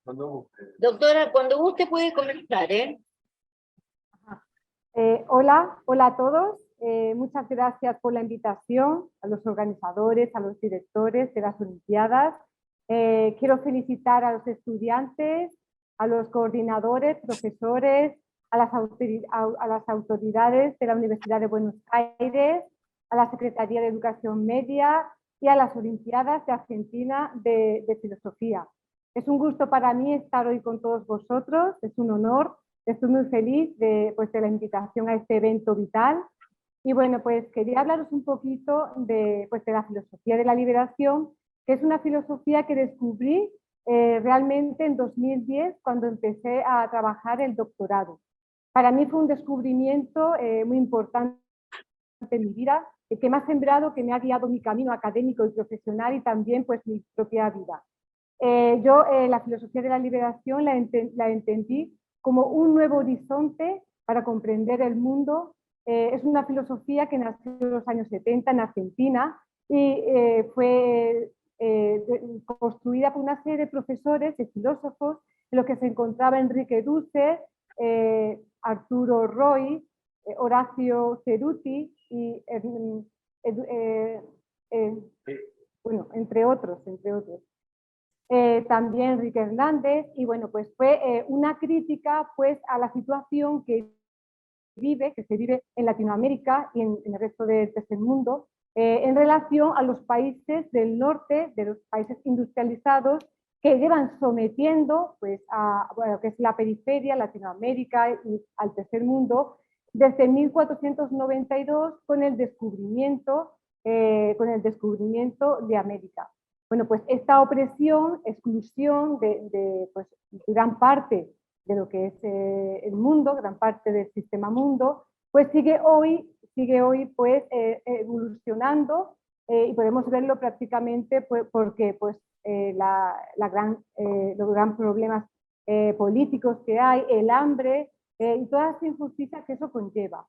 Doctora, cuando guste puede comenzar, ¿eh? Hola a todos. Muchas gracias por la invitación a los organizadores, a los directores de las Olimpiadas. Quiero felicitar a los estudiantes, a los coordinadores, profesores, a las autoridades de la Universidad de Buenos Aires, a la Secretaría de Educación Media y a las Olimpiadas de Argentina de Filosofía. Es un gusto para mí estar hoy con todos vosotros, es un honor. Estoy muy feliz de la invitación a este evento vital. Y bueno, pues quería hablaros un poquito de la filosofía de la liberación, que es una filosofía que descubrí realmente en 2010 cuando empecé a trabajar el doctorado. Para mí fue un descubrimiento muy importante en mi vida, que me ha sembrado, que me ha guiado mi camino académico y profesional y también pues mi propia vida. Yo la filosofía de la liberación la entendí como un nuevo horizonte para comprender el mundo. Es una filosofía que nació en los años 70 en Argentina y fue construida por una serie de profesores, de filósofos, en los que se encontraba Enrique Dussel, Arturo Roy, Horacio Ceruti y bueno, entre otros. También Enrique Hernández, y bueno, pues fue una crítica pues a la situación que se vive en Latinoamérica y en el resto del tercer mundo, en relación a los países del norte, de los países industrializados, que llevan sometiendo pues, a lo que es la periferia, Latinoamérica y al tercer mundo, desde 1492 con el descubrimiento de América. Bueno, pues esta opresión, exclusión de gran parte de lo que es el mundo, gran parte del sistema mundo, pues sigue hoy pues evolucionando y podemos verlo prácticamente porque pues los grandes problemas políticos que hay, el hambre y todas las injusticias que eso conlleva.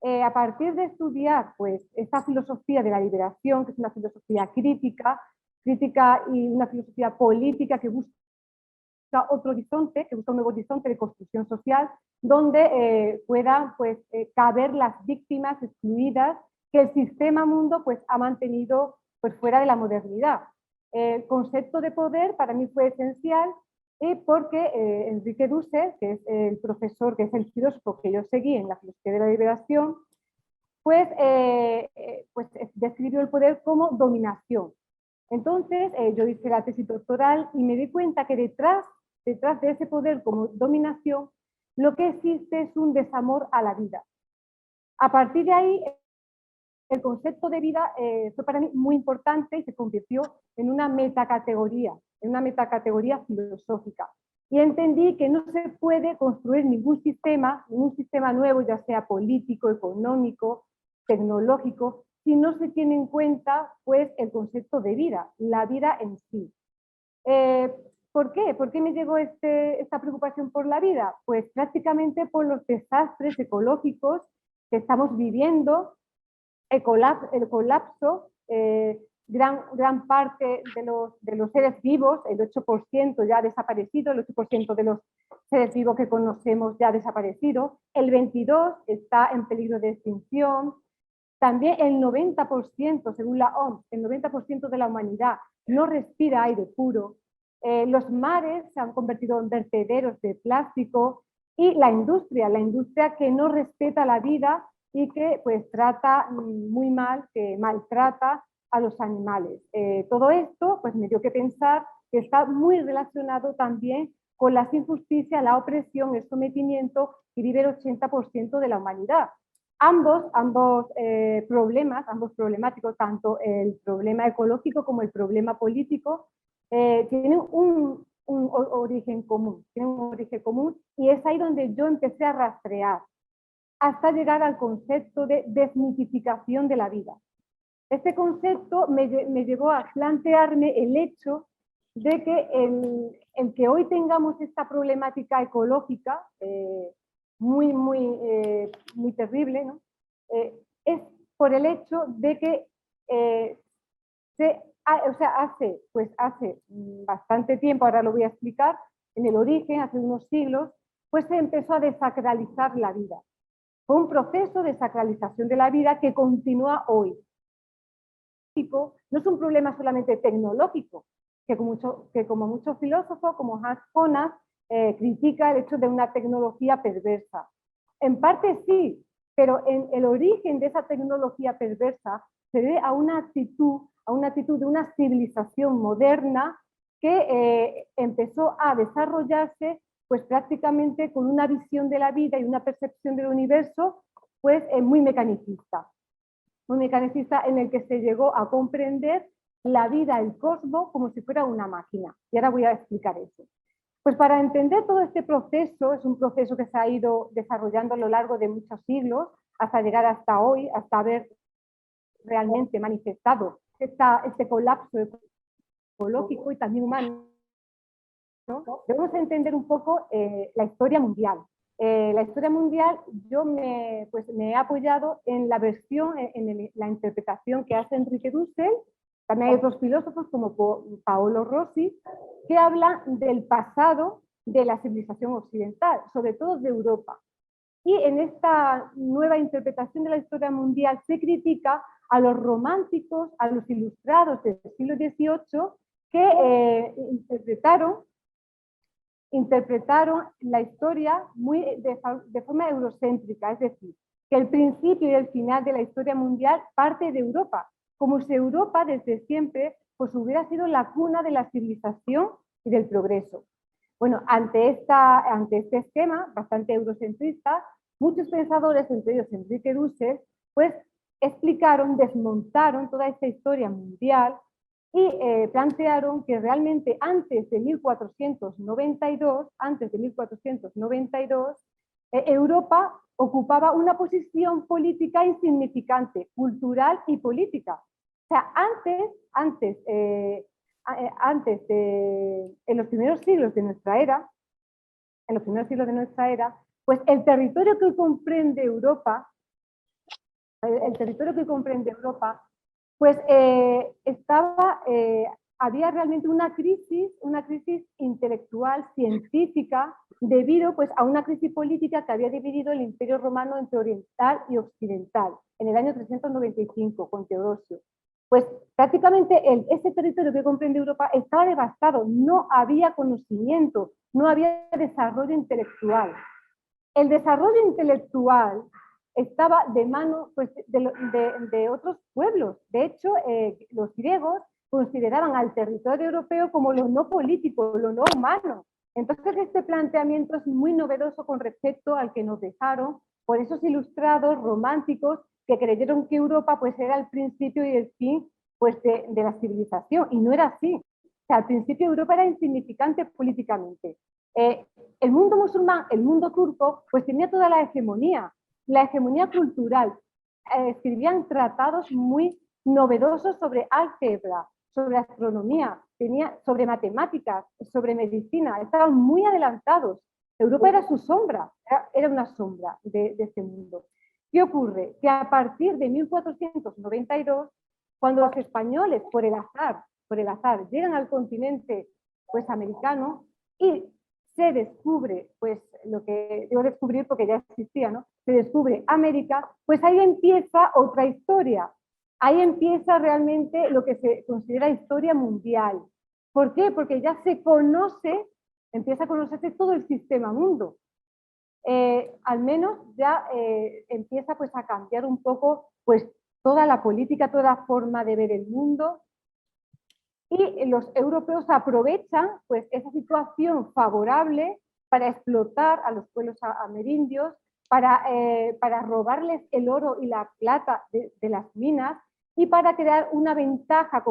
A partir de estudiar pues esta filosofía de la liberación, que es una filosofía crítica y una filosofía política que busca otro horizonte, que busca un nuevo horizonte de construcción social, donde puedan pues, caber las víctimas excluidas que el sistema mundo pues, ha mantenido pues, fuera de la modernidad. El concepto de poder para mí fue esencial porque Enrique Dussel, que es el profesor, que es el filósofo que yo seguí en la filosofía de la liberación, pues describió el poder como dominación. Entonces, yo hice la tesis doctoral y me di cuenta que detrás de ese poder como dominación, lo que existe es un desamor a la vida. A partir de ahí, el concepto de vida fue para mí muy importante y se convirtió en una metacategoría filosófica. Y entendí que no se puede construir ningún sistema nuevo, ya sea político, económico, tecnológico, si no se tiene en cuenta pues, el concepto de vida, la vida en sí. ¿Por qué? ¿Por qué me llegó esta preocupación por la vida? Pues prácticamente por los desastres ecológicos que estamos viviendo, el colapso, gran parte de los seres vivos, el 8% ya ha desaparecido, el 8% de los seres vivos que conocemos ya ha desaparecido, el 22% está en peligro de extinción, también el 90%, según la OMS, el 90% de la humanidad no respira aire puro, los mares se han convertido en vertederos de plástico y la industria que no respeta la vida y que pues trata muy mal, que maltrata a los animales. Todo esto pues me dio que pensar que está muy relacionado también con las injusticias, la opresión, el sometimiento que vive el 80% de la humanidad. Ambos problemáticos, tanto el problema ecológico como el problema político, tienen un origen común, y es ahí donde yo empecé a rastrear hasta llegar al concepto de desmitificación de la vida. Este concepto me llevó a plantearme el hecho de que el que hoy tengamos esta problemática ecológica muy terrible, ¿no? Es por el hecho de que hace bastante tiempo, ahora lo voy a explicar, en el origen, hace unos siglos, pues se empezó a desacralizar la vida. Fue un proceso de sacralización de la vida que continúa hoy. No es un problema solamente tecnológico, que como muchos filósofos, como Hans Jonas, critica el hecho de una tecnología perversa. En parte sí, pero en el origen de esa tecnología perversa se debe a una actitud de una civilización moderna que empezó a desarrollarse pues prácticamente con una visión de la vida y una percepción del universo pues muy mecanicista en el que se llegó a comprender la vida, el cosmos, como si fuera una máquina. Y ahora voy a explicar eso. Pues para entender todo este proceso, es un proceso que se ha ido desarrollando a lo largo de muchos siglos, hasta llegar hasta hoy, hasta haber realmente manifestado este colapso ecológico y también humano, ¿no? Debemos entender un poco la historia mundial. La historia mundial yo me he apoyado en la versión, la interpretación que hace Enrique Dussel. También hay otros filósofos como Paolo Rossi que hablan del pasado de la civilización occidental, sobre todo de Europa. Y en esta nueva interpretación de la historia mundial se critica a los románticos, a los ilustrados del siglo XVIII que interpretaron la historia muy de forma eurocéntrica, es decir, que el principio y el final de la historia mundial parte de Europa, como si Europa desde siempre pues hubiera sido la cuna de la civilización y del progreso. Bueno, ante este esquema bastante eurocentrista, muchos pensadores, entre ellos Enrique Dussel, pues desmontaron toda esta historia mundial y plantearon que realmente antes de 1492, Europa ocupaba una posición política insignificante, cultural y política. O sea, en los primeros siglos de nuestra era, pues el territorio que comprende Europa, pues había realmente una crisis intelectual, científica, debido pues, a una crisis política que había dividido el Imperio Romano entre oriental y occidental, en el año 395, con Teodosio. Pues prácticamente ese territorio que comprende Europa estaba devastado, no había conocimiento, no había desarrollo intelectual. El desarrollo intelectual estaba de mano pues, de otros pueblos. De hecho, los griegos consideraban al territorio europeo como lo no político, lo no humano. Entonces, este planteamiento es muy novedoso con respecto al que nos dejaron por esos ilustrados románticos que creyeron que Europa pues, era el principio y el fin pues, de la civilización. Y no era así. O sea, al principio Europa era insignificante políticamente. El mundo musulmán, el mundo turco, pues tenía toda la hegemonía cultural. Escribían tratados muy novedosos sobre álgebra, sobre astronomía, sobre matemáticas, sobre medicina, estaban muy adelantados. Europa era su sombra, era una sombra de este mundo. ¿Qué ocurre? Que a partir de 1492, cuando los españoles, por el azar, llegan al continente pues, americano y se descubre, pues lo que digo descubrir porque ya existía, ¿no? Se descubre América, pues ahí empieza otra historia. Ahí empieza realmente lo que se considera historia mundial. ¿Por qué? Porque ya empieza a conocerse todo el sistema mundo. Al menos ya empieza pues a cambiar un poco pues toda la política, toda la forma de ver el mundo. Y los europeos aprovechan pues, esa situación favorable para explotar a los pueblos amerindios, para robarles el oro y la plata de las minas y para crear una ventaja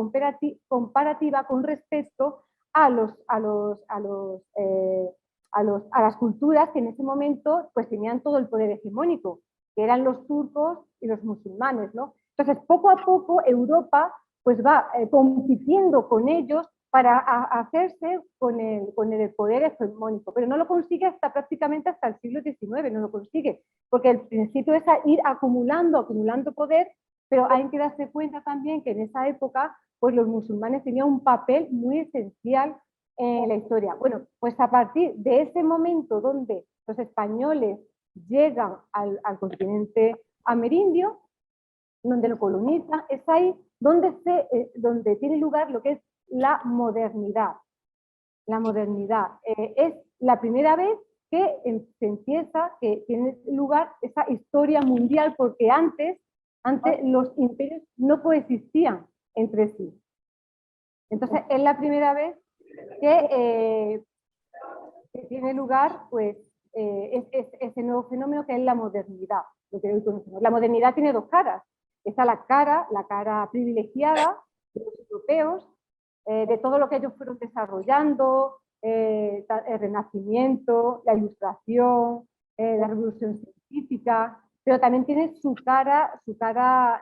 comparativa con respecto a las culturas que en ese momento pues, tenían todo el poder hegemónico, que eran los turcos y los musulmanes, ¿no? Entonces, poco a poco Europa pues va compitiendo con ellos para hacerse con el poder hegemónico, pero no lo consigue prácticamente hasta el siglo XIX, no lo consigue, porque el principio es ir acumulando poder, pero hay que darse cuenta también que en esa época pues los musulmanes tenían un papel muy esencial en la historia. Bueno, pues a partir de ese momento donde los españoles llegan al continente amerindio, donde lo colonizan, es ahí donde tiene lugar lo que es la modernidad. La modernidad es la primera vez que se empieza, que tiene lugar esa historia mundial, porque antes los imperios no coexistían entre sí. Entonces es la primera vez que tiene lugar pues, ese nuevo fenómeno que es la modernidad, lo que hoy conocemos. La modernidad tiene dos caras. Está la cara privilegiada de los europeos, de todo lo que ellos fueron desarrollando, el Renacimiento, la Ilustración, la Revolución Científica, pero también tiene su cara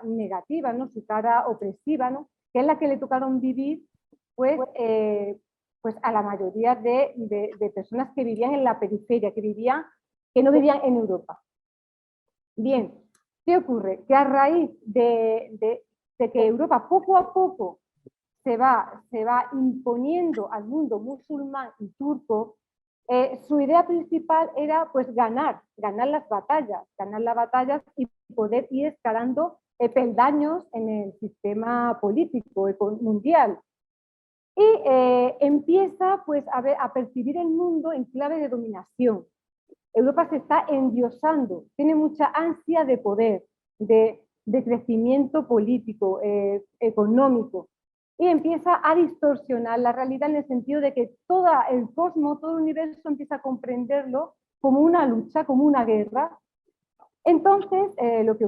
negativa, ¿no? Su cara opresiva, ¿no? Que es la que le tocaron vivir pues, pues a la mayoría de personas que vivían en la periferia, que no vivían en Europa. Bien, ¿qué ocurre? Que a raíz de que Europa poco a poco se va imponiendo al mundo musulmán y turco, su idea principal era pues ganar las batallas y poder ir escalando peldaños en el sistema político mundial. Y empieza pues a percibir el mundo en clave de dominación. Europa se está endiosando, tiene mucha ansia de poder, de crecimiento político, económico, y empieza a distorsionar la realidad en el sentido de que todo el cosmos, todo el universo empieza a comprenderlo como una lucha, como una guerra. Entonces, lo que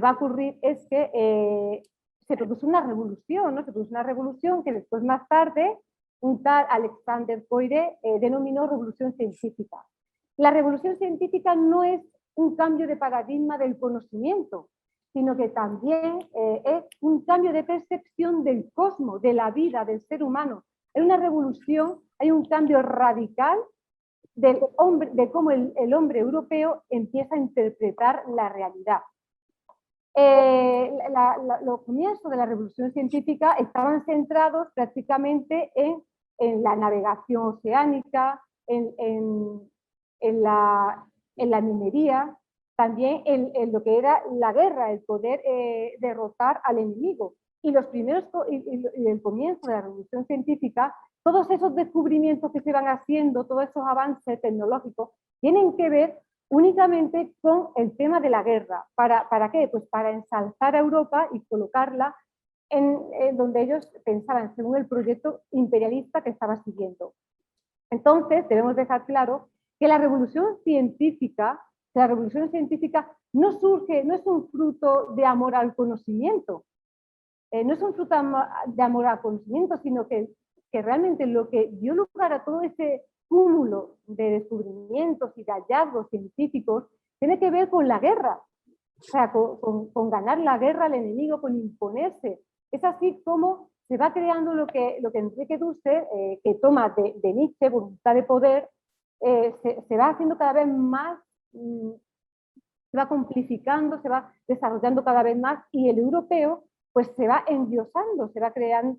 va a ocurrir es que se produce una revolución, ¿no? Se produce una revolución que después, más tarde, un tal Alexander Koire denominó revolución científica. La revolución científica no es un cambio de paradigma del conocimiento, sino que también es un cambio de percepción del cosmos, de la vida, del ser humano. Es una revolución, hay un cambio radical del hombre, de cómo el hombre europeo empieza a interpretar la realidad. Los comienzos de la revolución científica estaban centrados prácticamente en la navegación oceánica, en la minería, también en lo que era la guerra, el poder derrotar al enemigo. Y el comienzo de la revolución científica, todos esos descubrimientos que se van haciendo, todos esos avances tecnológicos, tienen que ver únicamente con el tema de la guerra. ¿Para qué? Pues para ensalzar a Europa y colocarla en donde ellos pensaban, según el proyecto imperialista que estaba siguiendo. Entonces, debemos dejar claro que la revolución científica no surge, no es un fruto de amor al conocimiento, no es un fruto de amor al conocimiento, sino que realmente lo que dio lugar a todo ese cúmulo de descubrimientos y de hallazgos científicos tiene que ver con la guerra, o sea, con ganar la guerra al enemigo, con imponerse. Es así como se va creando lo que Enrique Dussel, que toma de Nietzsche, voluntad de poder, se va haciendo cada vez más, se va complicando, se va desarrollando cada vez más, y el europeo pues se va endiosando, se va creando,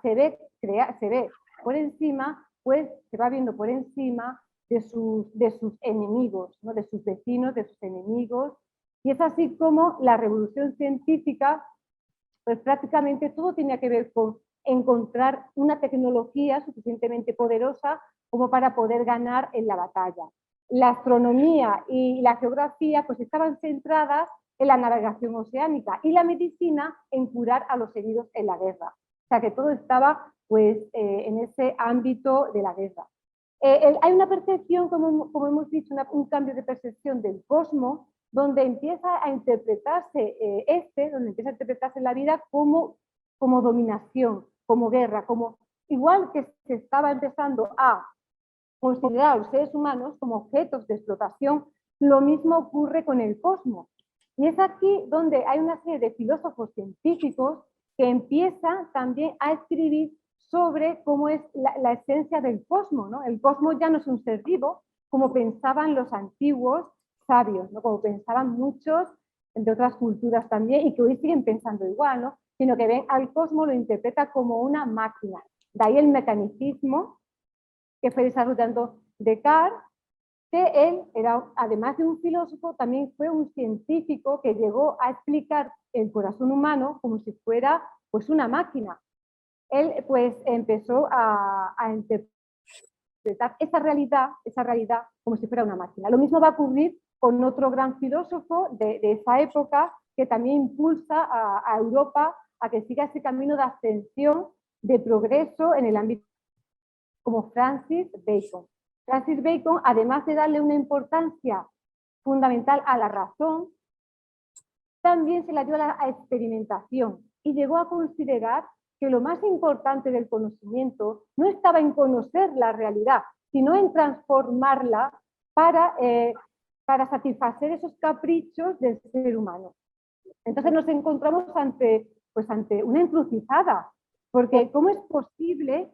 se ve por encima, pues se va viendo por encima de sus enemigos, ¿no? De sus vecinos, de sus enemigos. Y es así como la revolución científica, pues prácticamente todo tenía que ver con encontrar una tecnología suficientemente poderosa como para poder ganar en la batalla. La astronomía y la geografía pues estaban centradas en la navegación oceánica y la medicina en curar a los heridos en la guerra. O sea que todo estaba pues en ese ámbito de la guerra. Hay una percepción, como hemos dicho, un cambio de percepción del cosmos, donde empieza a interpretarse la vida como dominación, como guerra, como igual que se estaba empezando a considerar a los seres humanos como objetos de explotación, lo mismo ocurre con el cosmos. Y es aquí donde hay una serie de filósofos científicos que empiezan también a escribir sobre cómo es la esencia del cosmos, ¿no? El cosmos ya no es un ser vivo, como pensaban los antiguos sabios, ¿no? Como pensaban muchos de otras culturas también, y que hoy siguen pensando igual, ¿no? Sino que ven al cosmos, lo interpreta como una máquina, De ahí el mecanicismo que fue desarrollando Descartes, que él era, además de un filósofo, también fue un científico que llegó a explicar el corazón humano como si fuera pues una máquina. Él pues empezó a interpretar esa realidad como si fuera una máquina. Lo mismo va a ocurrir con otro gran filósofo de esa época que también impulsa a Europa a que siga ese camino de ascensión, de progreso en el ámbito, como Francis Bacon. Francis Bacon, además de darle una importancia fundamental a la razón, también se la dio a la experimentación y llegó a considerar que lo más importante del conocimiento no estaba en conocer la realidad, sino en transformarla para satisfacer esos caprichos del ser humano. Entonces nos encontramos ante una encrucijada, porque ¿cómo es posible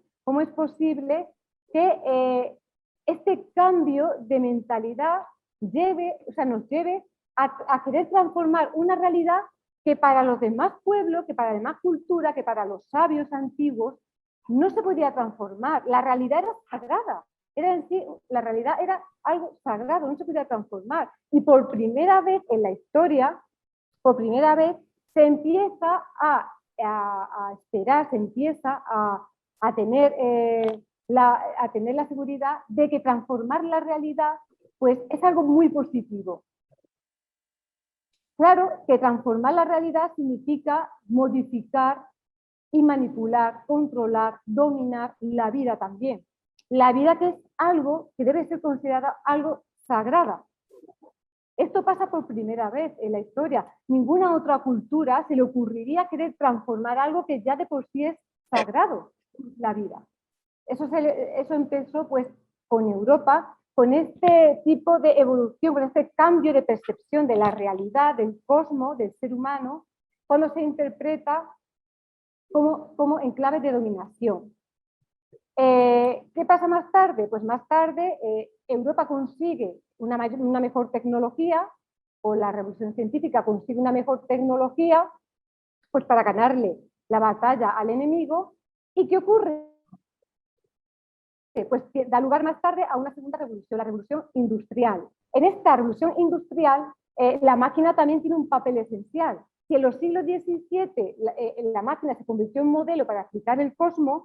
que este cambio de mentalidad nos lleve a querer transformar una realidad que para los demás pueblos, que para la demás cultura, que para los sabios antiguos, no se podía transformar? La realidad era sagrada, la realidad era algo sagrado, no se podía transformar. Y por primera vez en la historia, se empieza a esperar, se empieza a tener la seguridad de que transformar la realidad pues es algo muy positivo. Claro que transformar la realidad significa modificar y manipular, controlar, dominar la vida también. La vida, que es algo que debe ser considerada algo sagrada. Esto pasa por primera vez en la historia. Ninguna otra cultura se le ocurriría querer transformar algo que ya de por sí es sagrado, la vida. Eso empezó pues con Europa, con este tipo de evolución, con este cambio de percepción de la realidad, del cosmos, del ser humano, cuando se interpreta como en clave de dominación. ¿Qué pasa más tarde? Pues más tarde Europa consigue una mejor tecnología, o la revolución científica consigue una mejor tecnología pues para ganarle la batalla al enemigo. ¿Y qué ocurre? Pues que da lugar más tarde a una segunda revolución, la revolución industrial. En esta revolución industrial la máquina también tiene un papel esencial. Si en los siglos XVII la máquina se convirtió en modelo para explicar el cosmos,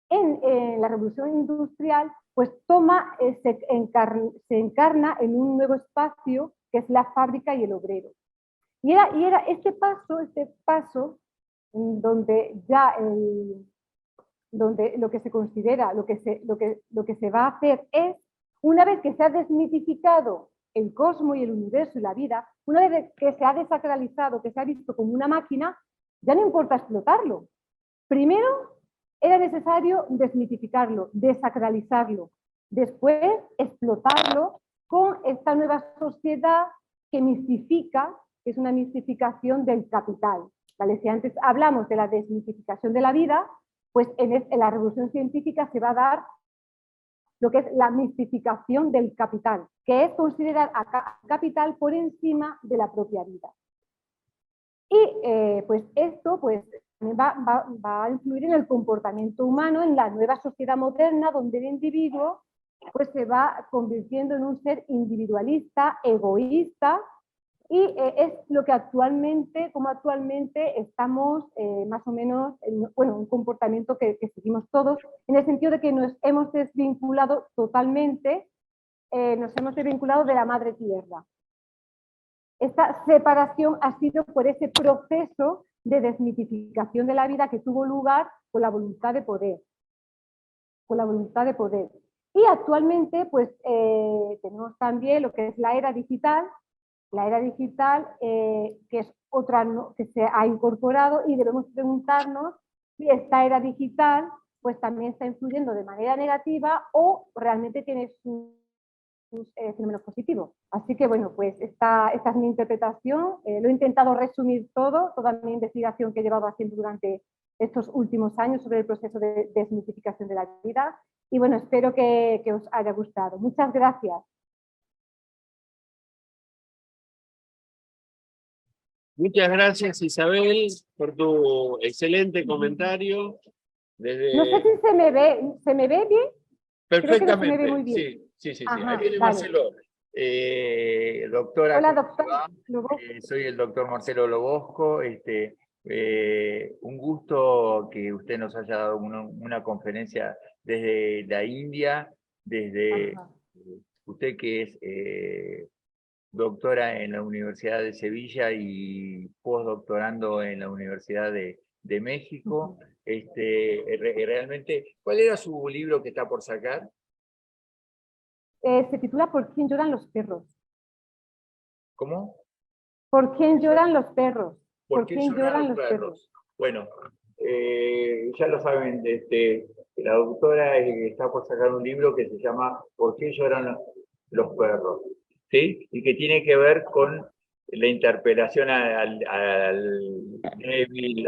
en la revolución industrial pues se encarna en un nuevo espacio que es la fábrica y el obrero. Y era este paso donde ya donde lo que se considera, lo que se va a hacer es, una vez que se ha desmitificado el cosmos y el universo y la vida, una vez que se ha desacralizado, que se ha visto como una máquina, ya no importa explotarlo. Primero era necesario desmitificarlo, desacralizarlo, después explotarlo con esta nueva sociedad que mistifica, que es una mistificación del capital. ¿Vale? Si antes hablamos de la desmitificación de la vida, pues en la revolución científica se va a dar lo que es la mistificación del capital, que es considerar a capital por encima de la propia vida. Y pues esto pues, va a influir en el comportamiento humano, en la nueva sociedad moderna, donde el individuo pues, se va convirtiendo en un ser individualista, egoísta, y es lo que actualmente estamos más o menos, un comportamiento que seguimos todos, en el sentido de que nos hemos desvinculado totalmente, nos hemos desvinculado de la madre tierra. Esta separación ha sido por ese proceso de desmitificación de la vida que tuvo lugar con la voluntad de poder. Y actualmente pues tenemos también lo que es la era digital, que es otra que se ha incorporado, y debemos preguntarnos si esta era digital pues también está influyendo de manera negativa o realmente tiene sus fenómenos positivos. Así que bueno, pues esta es mi interpretación. Lo he intentado resumir toda mi investigación que he llevado haciendo durante estos últimos años sobre el proceso de desmitificación de la vida, y bueno, espero que os haya gustado. Muchas gracias. Muchas gracias, Isabel, por tu excelente comentario. No sé si ¿se me ve bien? Creo que no se me ve Perfectamente, muy bien. sí. Ajá, Ahí viene vale. Marcelo. Doctora, Hola, ¿cómo te doctora. va? Luego, Soy el doctor Marcelo Lobosco. Un gusto que usted nos haya dado una conferencia desde la India, desde ajá. usted que es doctora en la Universidad de Sevilla y postdoctorando en la Universidad de México. Ujú. Realmente, ¿cuál era su libro que está por sacar? Se titula ¿Por quién lloran los perros? ¿Cómo? ¿Por quién lloran los perros? ¿Por ¿Por qué quién lloran lloran los los perros? perros? Bueno, ya lo saben, la doctora está por sacar un libro que se llama ¿Por qué lloran los perros? ¿Sí? Y que tiene que ver con la interpelación al débil,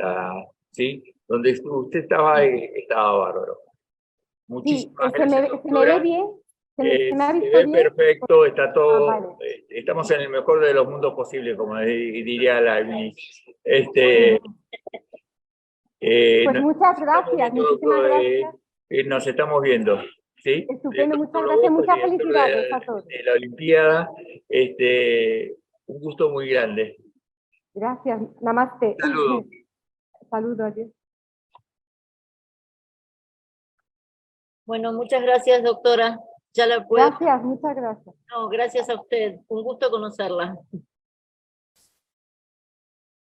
¿sí? Donde usted estaba, estaba bárbaro. Sí, Muchísimas se gracias, se me ve doctora. bien. Se me ha Se visto ve bien? perfecto, está Ah, todo, vale. estamos en el mejor de los mundos posibles, como diría la Ujú. Pues muchas nos estamos gracias, viendo, muchísimas gracias. nos estamos viendo, ¿sí? El Estupendo, muchas doctor gracias, Lobo, el muchas director felicidades a todos. de la Olimpiada, un gusto muy grande. Gracias, namaste. Saludos. Saludos, adiós. Bueno, muchas gracias, doctora. Ya la puedo. Gracias, muchas gracias. No, gracias a usted. Un gusto conocerla.